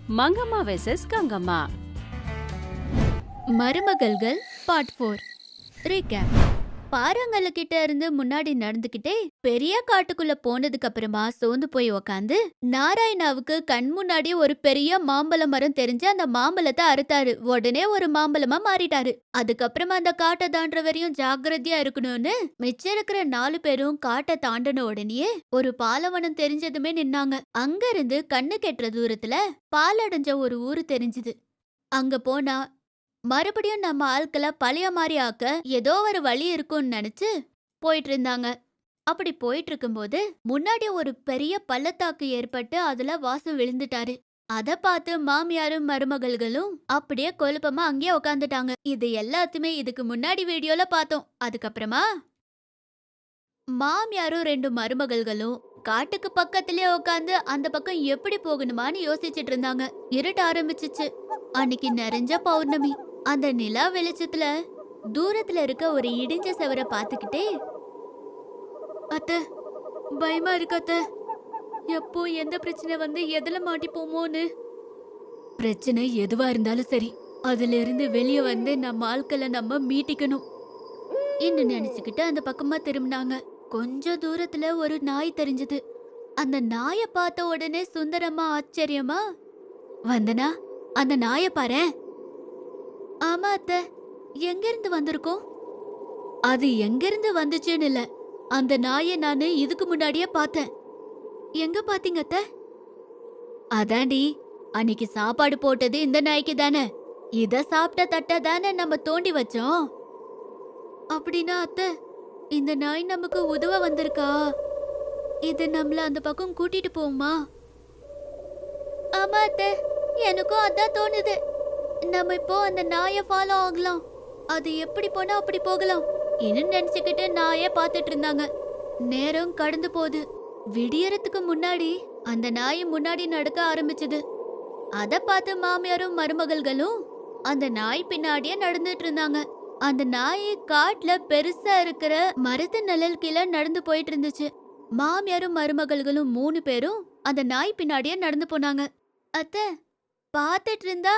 Mangamma versus Gangamma. மருமகள்கள் part 4 recap. பாறாங்கல்லுக்கிட்ட இருந்து முன்னாடி நடந்துகிட்டே பெரிய காட்டுக்குள்ள போனதுக்கு அப்புறமா சோர்ந்து போய் உக்காந்து நாராயணாவுக்கு கண் முன்னாடி ஒரு பெரிய மாம்பழ மரம் தெரிஞ்சு அந்த மாம்பழத்தை அறுத்தாரு. உடனே ஒரு மாம்பழமா மாறிட்டாரு. அதுக்கப்புறமா அந்த காட்டை தாண்டுற வரையும் ஜாக்கிரதையா இருக்கணும்னு மிச்சம் இருக்கிற 4 பேரும் காட்டை தாண்டின உடனே ஒரு பாலவனம் தெரிஞ்சதுமே நின்னாங்க. அங்க இருந்து கண்ணு கெட்டுற தூரத்துல பாலடைஞ்ச ஒரு ஊரு தெரிஞ்சுது. அங்க போனா மறுபடியும் நம்ம ஆட்களை பழைய மாதிரி ஆக்க ஏதோ ஒரு வழி இருக்கும்னு நினைச்சு போயிட்டு இருந்தாங்க. அப்படி போயிட்டு இருக்கும்போது முன்னாடி ஒரு பெரிய பள்ளத்தாக்கு ஏற்பட்டு அதுல வாசு விழுந்துட்டாரு. அத பார்த்து மாமியாரும் மருமகள்களும் அப்படியே கொழுப்பமா அங்கேயே உக்காந்துட்டாங்க. இது எல்லாத்தையுமே இதுக்கு முன்னாடி வீடியோல பார்த்தோம். அதுக்கப்புறமா மாமியாரும் 2 மருமகள்களும் காட்டுக்கு பக்கத்திலே உட்காந்து அந்த பக்கம் எப்படி போகணுமான்னு யோசிச்சுட்டு இருந்தாங்க. இருட்ட ஆரம்பிச்சிச்சு. அன்னைக்கு நிறைஞ்ச பௌர்ணமி. அந்த நிலா வெளிச்சத்துல தூரத்துல இருக்க ஒரு இடிஞ்ச செவரை பார்த்துக்கிட்டே, அத்தை பயமா இருக்கு அத்தை, எப்போ எந்த பிரச்சனை வந்து எதுல மாட்டிப்போமோன்னு. பிரச்சனை எதுவா இருந்தாலும் சரி, அதுல இருந்து வெளியே வந்து நம்ம ஆட்களை நம்ம மீட்டிக்கணும் இன்னும் நினைச்சுக்கிட்டு அந்த பக்கமா திரும்பினாங்க. கொஞ்ச தூரத்துல ஒரு நாய் தெரிஞ்சது. அந்த நாயை பார்த்த உடனே சுந்தரம்மா ஆச்சரியமா, வந்தனா அந்த நாயை பாரேன். ஆமா அத்தை, எங்கிருந்து வந்திருக்கோம்? அது எங்கிருந்து வந்துச்சுன்னு இல்ல, அந்த நாயை நானு இதுக்கு முன்னாடியே பார்த்தேன். எங்க பாத்தீங்க அத்தை? அதாண்டி, அன்னைக்கு சாப்பாடு போட்டது இந்த நாய்க்கு தானே. இத சாப்பிட்ட தட்டை தானே நம்ம தோண்டி வச்சோம். அப்படின்னா அத்தை, இந்த நாய் நமக்கு உதவ வந்திருக்கா? இது நம்மள அந்த பக்கம் கூட்டிட்டு போகுமா? ஆமா அத்தை, எனக்கும் அதான் தோணுது. நம்ம இப்போ அந்த நாயை ஃபாலோ ஆகலாம். அது எப்படி போனா அப்படி போகலாம் இன்னும் நினைச்சுக்கிட்டு நாயை பார்த்துட்டு இருந்தாங்க. நேரம் கடந்து போகுது. விடியறதுக்கு முன்னாடி அந்த நாய் முன்னாடி நடக்க ஆரம்பிச்சது. அத பார்த்து மாமியாரும் மருமகள்களும் அந்த நாய் பின்னாடியே நடந்துட்டு இருந்தாங்க. அந்த நாய் காட்டுல பெருசா இருக்கிற மரத்து நிழல் கீழே நடந்து போயிட்டு இருந்துச்சு. மாமியாரும் மருமகள்களும் 3 பேரும் அந்த நாய் பின்னாடியே நடந்து போனாங்க. அத்தை பார்த்துட்டு இருந்தா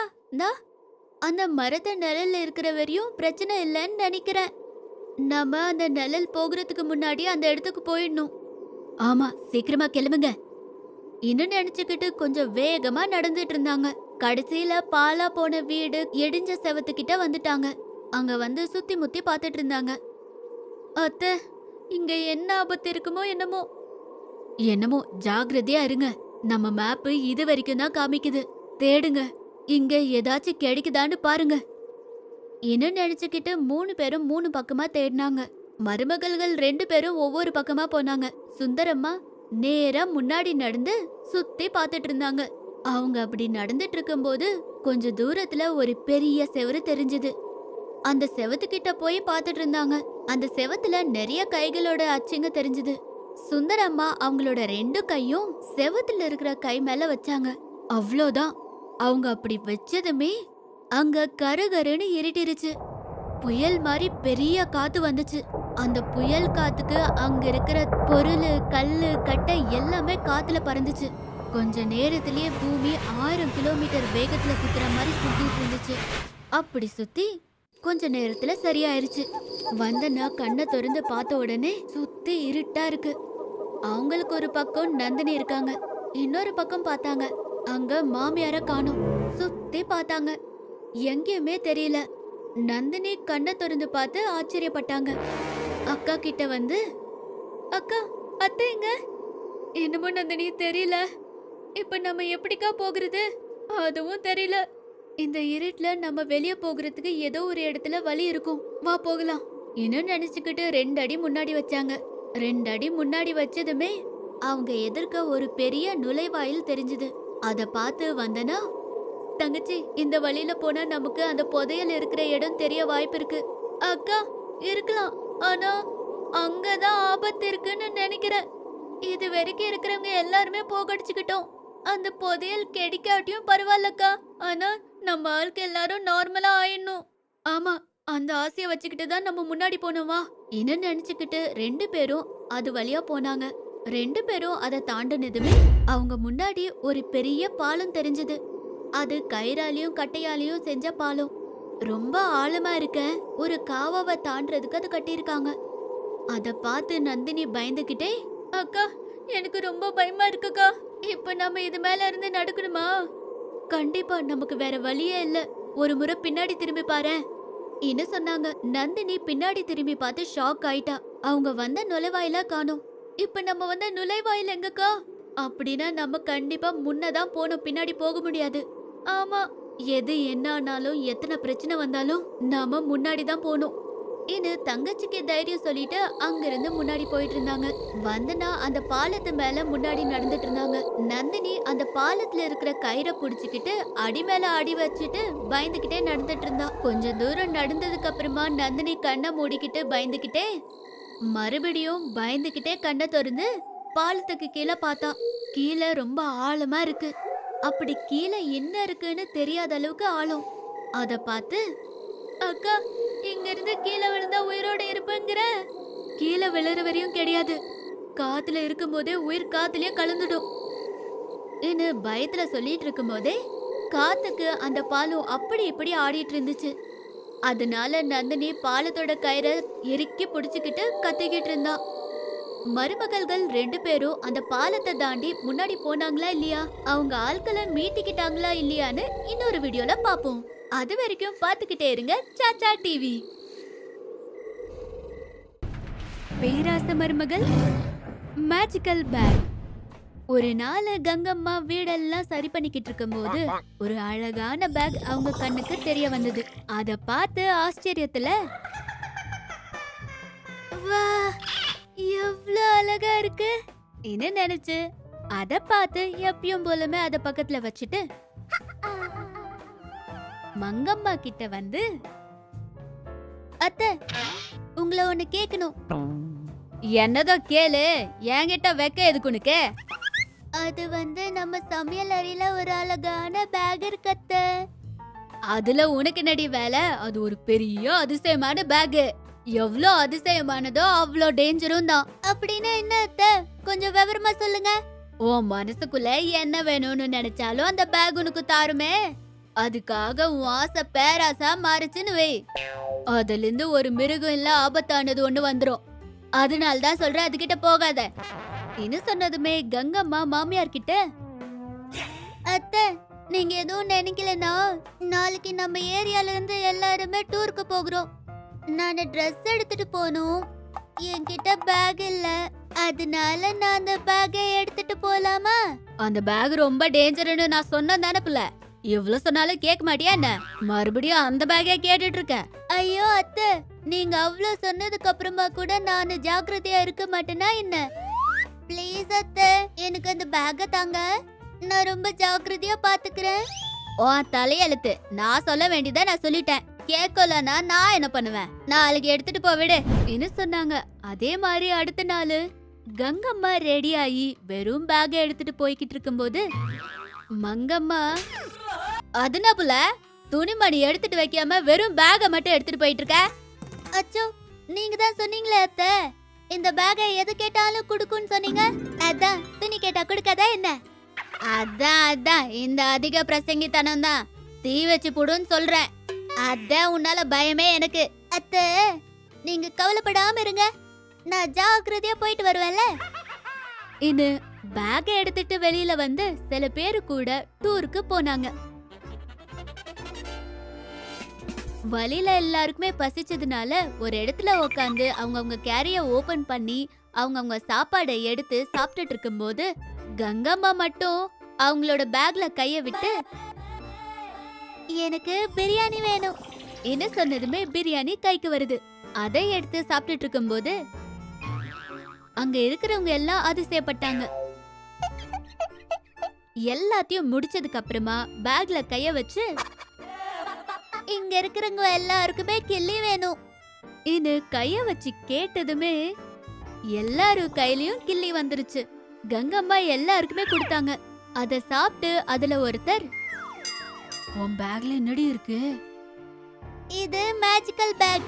அந்த மரத்த நிழல்ல இருக்கிற வரையும் பிரச்சனை இல்லைன்னு நினைக்கிறேன். நம்ம அந்த நிழல் போகிறதுக்கு முன்னாடி அந்த இடத்துக்கு போயிடணும். ஆமா, சீக்கிரமா கிளம்புங்க இன்னும் நினைச்சுக்கிட்டு கொஞ்சம் வேகமா நடந்துட்டு இருந்தாங்க. கடைசியில பாலா போன வீடு இடிஞ்ச செவத்துக்கிட்ட வந்துட்டாங்க. அங்க வந்து சுத்தி முத்தி பார்த்துட்டு இருந்தாங்க. அத்தை, இங்க என்ன ஆபத்து இருக்குமோ என்னமோ ஜாக்கிரதையா இருங்க. நம்ம மேப்பு இது வரைக்கும் தான் காமிக்குது. தேடுங்க, இங்க ஏதாச்சும் கிடைக்குதான்னு பாருங்க இன்னும் நினைச்சுக்கிட்டு 3 பேரும் 3 பக்கமா தேடினாங்க. மருமகள்கள் 2 பேரும் ஒவ்வொரு பக்கமா போனாங்க. சுந்தரம்மா நேரா முன்னாடி நடந்து சுத்தி பார்த்துட்டு இருந்தாங்க. அவங்க அப்படி நடந்துட்டு இருக்கும்போது கொஞ்ச தூரத்துல ஒரு பெரிய செவரு தெரிஞ்சது. அந்த செவத்துக்கிட்ட போய் பார்த்துட்டு இருந்தாங்க. அந்த செவத்துல நிறைய கைகளோட அச்சுங்க தெரிஞ்சது. சுந்தரம்மா அவங்களோட 2 கையும் செவத்துல இருக்கிற கை மேல வச்சாங்க. அவ்வளோதான். அவங்க அப்படி வச்சதுமே அங்க கருகருன்னு இருட்டிருச்சு. புயல் மாதிரி பெரிய காத்து வந்துச்சு. அந்த புயல் காத்துக்கு அங்க இருக்கிற பொருள், கல்லு, கட்டை எல்லாமே காத்துல பறந்துச்சு. கொஞ்ச நேரத்திலேயே பூமி 1000 கிலோமீட்டர் வேகத்துல சுத்துற மாதிரி சுத்திட்டு இருந்துச்சு. அப்படி சுத்தி கொஞ்ச நேரத்துல சரியாயிருச்சு. வந்தனா கண்ணை திறந்து பார்த்த உடனே சுத்தி இருட்டா இருக்கு. அவங்களுக்கு ஒரு பக்கம் நந்தினி இருக்காங்க. இன்னொரு பக்கம் பார்த்தாங்க. அங்க மாமியார காணோம். சுத்தி பார்த்தாங்க, எங்கேயுமே தெரியல. நந்தினி கண்ணை திறந்து பார்த்து ஆச்சரியப்பட்டாங்க. அக்கா கிட்ட வந்து, அக்கா, அத்தை எங்க? என்னமோ நந்தினி தெரியல. இப்ப நம்ம எப்படிக்கா போகிறது? அதுவும் தெரியல. இந்த இருட்டுல நம்ம வெளியே போகிறதுக்கு ஏதோ ஒரு இடத்துல வழி இருக்கும், வா போகலாம் இன்னும் நினைச்சுக்கிட்டு 2 அடி முன்னாடி வச்சாங்க. 2 அடி முன்னாடி வச்சதுமே அவங்க எதிர்க்க ஒரு பெரிய நுழைவாயில் தெரிஞ்சது. அத பார்த்து வந்தனா, தங்கச்சி, இந்த வழியில போனா நமக்கு அந்த புதையல் இருக்கிற இடம் தெரிய வாய்ப்பு இருக்கு. அக்கா, இருக்கலாம், ஆனா அங்கதான் ஆபத்து இருக்குன்னு நினைக்கிறேன். இது வரைக்கும் இருக்கிறவங்க எல்லாருமே போகடிச்சுக்கிட்டோம். அந்த புதையல் கிடைக்காட்டியும் பரவாயில்லக்கா, ஆனா நம்ம ஆளுக்கு எல்லாரும் நார்மலா ஆயிடணும். ஆமா, அந்த ஆசைய வச்சுக்கிட்டு தான் நம்ம முன்னாடி போனோமா இன்னும் நினைச்சுக்கிட்டு 2 பேரும் அது வழியா போனாங்க. 2 பேரும் அதை தாண்டினதுமே அவங்க முன்னாடி ஒரு பெரிய பாலம் தெரிஞ்சது. அது கயிறாலையும் கட்டையாலையும் செஞ்ச பாலம். ரொம்ப ஆழமா இருக்க ஒரு காவாவை தாண்டறதுக்கு அது கட்டியிருக்காங்க. அத பார்த்து நந்தினி பயந்துகிட்டே, அக்கா எனக்கு ரொம்ப பயமா இருக்குக்கா. இப்ப நம்ம இது மேல இருந்து நடக்கணுமா? கண்டிப்பா நமக்கு வேற வழியே இல்ல. ஒரு முறை பின்னாடி திரும்பி பாரேன் என்ன சொன்னாங்க. நந்தினி பின்னாடி திரும்பி பார்த்து ஷாக் ஆயிட்டா. அவங்க வந்த நுழைவாயிலா காணோம். இப்ப நம்ம வந்த நுழைவாயில் எங்கக்கா? அப்படின்னா நம்ம கண்டிப்பா முன்னதான் போனோம், பின்னாடி போக முடியாது. ஆமா, எது என்ன ஆனாலும் எத்தனை பிரச்சனை வந்தாலும் நாம முன்னாடி தான் போகணும். இன்னு தங்கச்சிக்கு தைரியம் சொல்லிட்டு அங்கிருந்து முன்னாடி போயிட்டு இருந்தாங்க. வந்தனா அந்த பாலத்து மேல முன்னாடி நடந்துட்டு இருந்தாங்க. நந்தினி அந்த பாலத்துல இருக்கிற கயிறை புடிச்சுக்கிட்டு அடி மேல அடி வச்சுட்டு பயந்துகிட்டே நடந்துட்டு இருந்தா. கொஞ்ச தூரம் நடந்ததுக்கு அப்புறமா நந்தினி கண்ணை மூடிக்கிட்டு பயந்துகிட்டே மறுபடியும் பயந்துகிட்டே கண்ணை திறந்து பாலத்துக்கு கீழே பார்த்தா. கீழே ரொம்ப ஆழமா இருக்கு. அப்படி கீழே என்ன இருக்குன்னு தெரியாத அளவுக்கு ஆழம். அத பார்த்து, அக்கா இங்க இருந்து கீழே விழுந்தா உயிரோட இருப்பேங்கிற? கீழே விழுற வரையும் கிடையாது, காத்துல இருக்கும் போதே உயிர் காத்துலயே கலந்துடும் இன்னு பயத்துல சொல்லிட்டு இருக்கும் போதே காத்துக்கு அந்த பாலம் அப்படி இப்படி ஆடிட்டு இருந்துச்சு. அதனால நந்தினி பாலத்தோட கயிறை இறுக்கி பிடிச்சுக்கிட்டு கத்திக்கிட்டு இருந்தா. மருமகள்கள் 2 பேரும் அந்த பாலத்தை தாண்டி முன்னாடி போனாங்களா இல்லையா, அவங்க ஆட்களை மீட்டிக்கிட்டாங்களா இல்லையான்னு இன்னொரு வீடியோல பாப்போம். அது வரைக்கும் பாத்துக்கிட்டே இருங்க சாச்சா டிவி. பேராச மருமகள் மேஜிக்கல் பேக். ஒரு நாள் கங்கம்மா வீடெல்லாம் சரி பண்ணிக்கிட்டு இருக்கும்போது ஒரு அழகான பேக் அவங்க கண்ணுக்கு தெரிய வந்தது. அத பார்த்து ஆச்சரியத்துல, வா எவ்வளவு அழகா இருக்கு என்ன நினைச்சு அத பார்த்து எப்பயும் போலமே அத பக்கத்துல வச்சுட்டு மங்கம்மா கிட்ட வந்து, அத்தை உங்களை ஒண்ணு கேக்கணும். என்னதோ கேளு, என்கிட்ட வைக்க எதுக்குனுக்கு? அது வந்து நம்ம சமையல் அறையில ஒரு அழகான பேக் இருக்கு அத்தை. அதுல உனக்கு நடி வேலை? அது ஒரு பெரிய அதிசயமான பேக். எவ்வளோ அதிசயமானதோ அவ்வளோ டேஞ்சரும் தான். அப்படின்னா என்ன அத்தை, கொஞ்சம் விவரமா சொல்லுங்க. ஓ மனசுக்குள்ள என்ன வேணும்னு நினைச்சாலும் அந்த பேக் உனக்கு தாருமே. அதுக்காக உன் ஆசை பேராசா மாறுச்சுன்னு வை, அதுல இருந்து ஒரு மிருகம் இல்ல ஆபத்தானது ஒண்ணு வந்துரும். அதனால தான் சொல்றேன், அதுகிட்ட போகாத என்ன சொன்னதுமே கங்கம்மா மாமியார் கிட்ட, அத்தை நீங்க எதுவும் நினைக்கலனா நாளைக்கு நம்ம ஏரியால இருந்து எல்லாருமே டூருக்கு போகிறோம். நான் ட்ரெஸ் எடுத்துட்டு போகணும், என்கிட்ட பேக் இல்ல, அதனால நான் அந்த பேக்கை எடுத்துட்டு போலாமா? அந்த பேக் ரொம்ப டேஞ்சர்னு நான் சொன்னேன் தானே பிள்ளை, எவ்வளவு சொன்னாலும் கேட்க மாட்டியா என்ன? மறுபடியும் அந்த பேக்கே கேட்டுட்டு இருக்க? ஐயோ அத்தை, நீங்க அவ்வளவு சொன்னதுக்கு அப்புறமா கூட நான் ஜாக்கிரதையா இருக்க மாட்டேனா என்ன? ப்ளீஸ் அத்தை எனக்கு அந்த பேக்கை தாங்க, நான் ரொம்ப ஜாக்கிரதையா பாத்துக்கிறேன். ஓ தலையெழுத்து, நான் சொல்ல வேண்டியதா நான் சொல்லிட்டேன், கேட்கலனா நான் என்ன பண்ணுவேன்? நாளைக்கு எடுத்துட்டு போவிடு என்ன சொன்னாங்க. அதே மாதிரி அடுத்த நாள் கங்கம்மா ரெடி ஆகி வெறும் பேக்கை எடுத்துட்டு போய்கிட்டு இருக்கும்போது மங்கம்மா, அதுனா புள்ள துணிமணி எடுத்துட்டு வைக்காம வெறும் பேக்கை மட்டும் எடுத்துட்டு போயிட்டு இருக்க? அச்சோ நீங்க தான் சொன்னீங்களே அத்தை, இந்த பேக்கை எது கேட்டாலும் குடுக்குன்னு சொன்னீங்க, அதான் துணி கேட்டா குடுக்காதா என்ன? அதான் இந்த அதிக பிரசங்கித்தனம் தான், தீ வச்சு போடுன்னு சொல்றேன். அதான் உன்னால பயமே எனக்கு. அத்தை நீங்க கவலைப்படாம இருங்க, நான் ஜாக்கிரதையா போயிட்டு வருவேன்ல. இது பேக் எடுத்துட்டு வெளியில வந்து சில பேரு கூட டூருக்கு போனாங்க. வழியில எல்லாருக்குமே பசிச்சதுனால ஒரு இடத்துல உட்காந்து அவங்க கேரிய ஓபன் பண்ணி அவங்க சாப்பாடை எடுத்து சாப்பிட்டுட்டு இருக்கும்போது கங்கம்மா மட்டும் அவங்களோட பேக்ல கைய விட்டு, எனக்கு பிரியாணி வேணும் என்ன சொன்னதுமே பிரியாணி கைக்கு வருது. அதை எடுத்து சாப்பிட்டுட்டு இருக்கும்போது அங்க இருக்கிறவங்க எல்லாம் அதிசயப்பட்டாங்க. எல்லாத்தையும் முடிச்சதுக்கு அப்புறமா பேக்ல கைய வச்சு, இங்க இருக்கிறவங்க எல்லாருக்குமே கிள்ளி வேணும் இது கைய வச்சு கேட்டதுமே எல்லாரு கையிலயும் கிள்ளி வந்துருச்சு. கங்கம்மா எல்லாருக்குமே கொடுத்தாங்க. அத சாப்பிட்டு அதுல ஒருத்தர், உன் பேக்ல என்னடி இருக்கு? இது மேஜிக்கல் பேக்,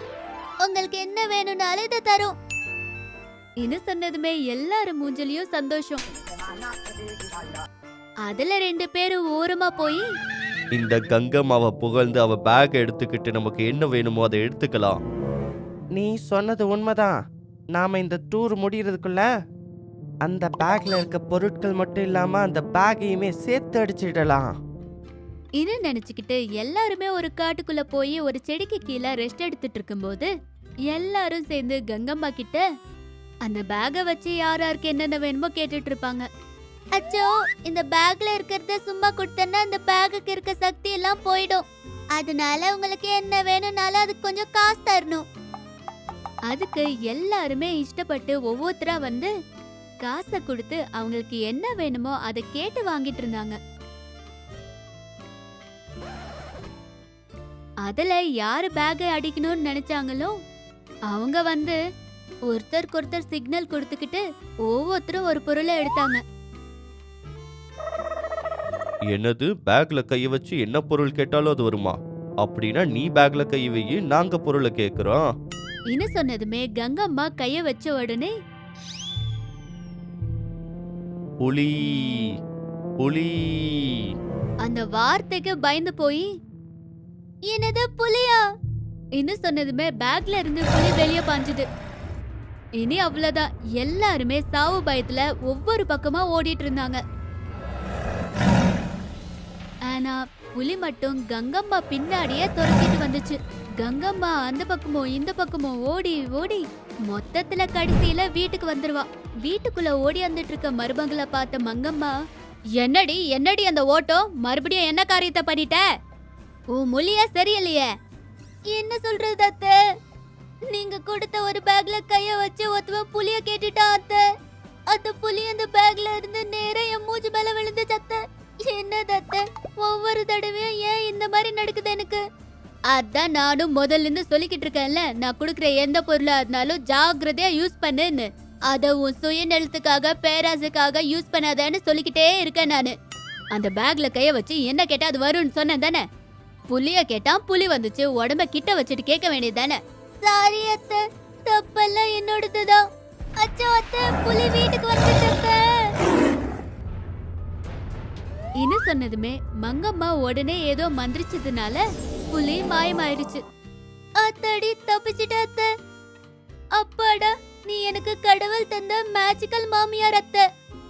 உங்களுக்கு என்ன வேணும்னாலும் இத தரும் என்ன சொன்னதுமே எல்லாரும் மூஞ்சலியும் சந்தோஷம். அதுல 2 பேரும் ஓரமா போய், இந்த கங்கம்மாவை புகழ்ந்து அவ பேக் எடுத்துக்கிட்டு நமக்கு என்ன வேணுமோ அதை எடுத்துக்கலாம். நீ சொன்னது உண்மைதான். நாம இந்த டூர் முடியறதுக்குள்ள அந்த பேக்ல இருக்க பொருட்கள் மட்டும் இல்லாம அந்த பேக்கையுமே சேர்த்து அடிச்சிடலாம். இது நினைச்சுக்கிட்டு எல்லாருமே ஒரு காட்டுக்குள்ள போய் ஒரு செடிக்கு கீழே ரெஸ்ட் எடுத்துட்டு இருக்கும்போது எல்லாரும் சேர்ந்து கங்கம்மா கிட்ட அந்த பேக வச்சு யாருக்கு என்னென்ன வேணுமோ கேட்டுட்டு இருப்பாங்க. அச்சோ, இந்த பேக்ல இருக்கிறத சும்மா கொடுத்தேன்னா அந்த பேக்குக்கு இருக்க சக்தி எல்லாம் போயிடும். அதனால உங்களுக்கு என்ன வேணும்னாலும் அதுக்கு கொஞ்சம் காசு தரணும். அதுக்கு எல்லாருமே இஷ்டப்பட்டு ஒவ்வொருத்தரா வந்து காசை கொடுத்து அவங்களுக்கு என்ன வேணுமோ அதை கேட்டு வாங்கிட்டு இருந்தாங்க. அதுல யாரு பேக்கை அடிக்கணும்னு நினைச்சாங்களோ அவங்க வந்து ஒருத்தருக்கு சிக்னல் கொடுத்துக்கிட்டு ஒவ்வொருத்தரும் ஒரு பொருளை எடுத்தாங்க. என்னது, பேக்ல கைய வச்சு என்ன பொருள் கேட்டாலும் அது வருமா? அப்படின்னா நீ பேக்ல கை வை, நாங்க பொருளை கேக்குறோம். இன்னும் சொன்னதுமே கங்கம்மா கைய வச்ச உடனே புலி புலி. அந்த வார்த்தைக்கு பயந்து போய் என்னது புலியா? இன்னும் சொன்னதுமே பேக்ல இருந்து புலி வெளியே பாஞ்சுது. இனி அவ்வளவுதான், எல்லாருமே சாவு பயத்துல ஒவ்வொரு பக்கமா ஓடிட்டு இருந்தாங்க. ஆனா புலி மட்டும் கங்கம்மா பின்னாடியே துரத்திட்டு வந்துச்சு. கங்கம்மா அந்த பக்கமும் இந்த பக்கமும் ஓடி ஓடி மொத்தத்துல கடைசியில வீட்டுக்கு வந்துருவா. வீட்டுக்குள்ள ஓடி வந்துட்டு இருக்க மருமகளை பார்த்த மங்கம்மா, என்னடி என்னடி அந்த ஓட்டம், மறுபடியும் என்ன காரியத்தை பண்ணிட்ட? உன் மொழியா சரியில்லையே. என்ன சொல்றது அத்தை? நீங்க கொடுத்த ஒரு பேக்ல கைய வச்சு ஒருத்தவன் புலிய கேட்டுட்டா அத்தை. அந்த புலி அந்த பேக்ல இருந்து நேரா என் மூஞ்சி மேல விழுந்துச்சு அத்தை. என்னது அத்தை, ஒவ்வொரு தடவையும் ஏன் இந்த மாதிரி நடக்குது எனக்கு? அதான் நானும் முதல்ல இருந்து சொல்லிக்கிட்டு இருக்கேன்ல, நான் கொடுக்குற எந்த பொருளா இருந்தாலும் ஜாக்கிரதையா யூஸ் பண்ணுன்னு. அத உன் சுயநலத்துக்காக பேராசைக்காக யூஸ் பண்ணாதேன்னு சொல்லிக்கிட்டே இருக்கேன் நானு. அந்த பேக்ல கைய வச்சு என்ன கேட்டா அது வரும்னு சொன்னேன் தானே? புலிய கேட்டா புலி வந்துச்சு, உடம்ப கிட்ட வச்சுட்டு கேட்க வேண்டியது தானே? சாரி அத்தை, தப்பெல்லாம் என்னோடதுதான். அச்சோ அத்தை, புலி வீட்டுக்கு வந்துட்டு. இன்னும் சொன்னதுமே மங்கம்மா உடனே ஏதோ மந்திரிச்சதுனால புலி மாயமாயிடுச்சு. அத்தடி தப்பிச்சிட்ட அத்தை. அப்பாடா, நீ எனக்கு கடவுள் தந்த மேஜிக்கல் மாமியார் அத்தை.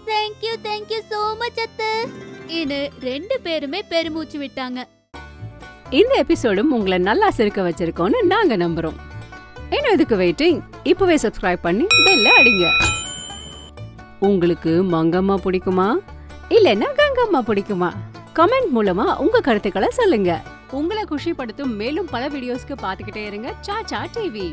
தேங்க் யூ so much அத்தை. இனு ரெண்டு பேருமே பெருமூச்சு விட்டாங்க. இந்த எபிசோடும் உங்களை நல்லா சிரிக்க வச்சிருக்கோன்னு நாங்க நம்புறோம். இன்னும் இதுக்கு வெயிட்டிங்? இப்பவே சப்ஸ்கிரைப் பண்ணி பெல்ல அடிங்க. உங்களுக்கு மங்கம்மா பிடிக்குமா இல்லைன்னா கங்கம்மா பிடிக்குமா? கமெண்ட் மூலமா உங்க கருத்துக்களை சொல்லுங்க. உங்களை குஷிப்படுத்தும் மேலும் பல வீடியோஸ்க்கு பாத்துக்கிட்டே இருங்க சாச்சா டிவி.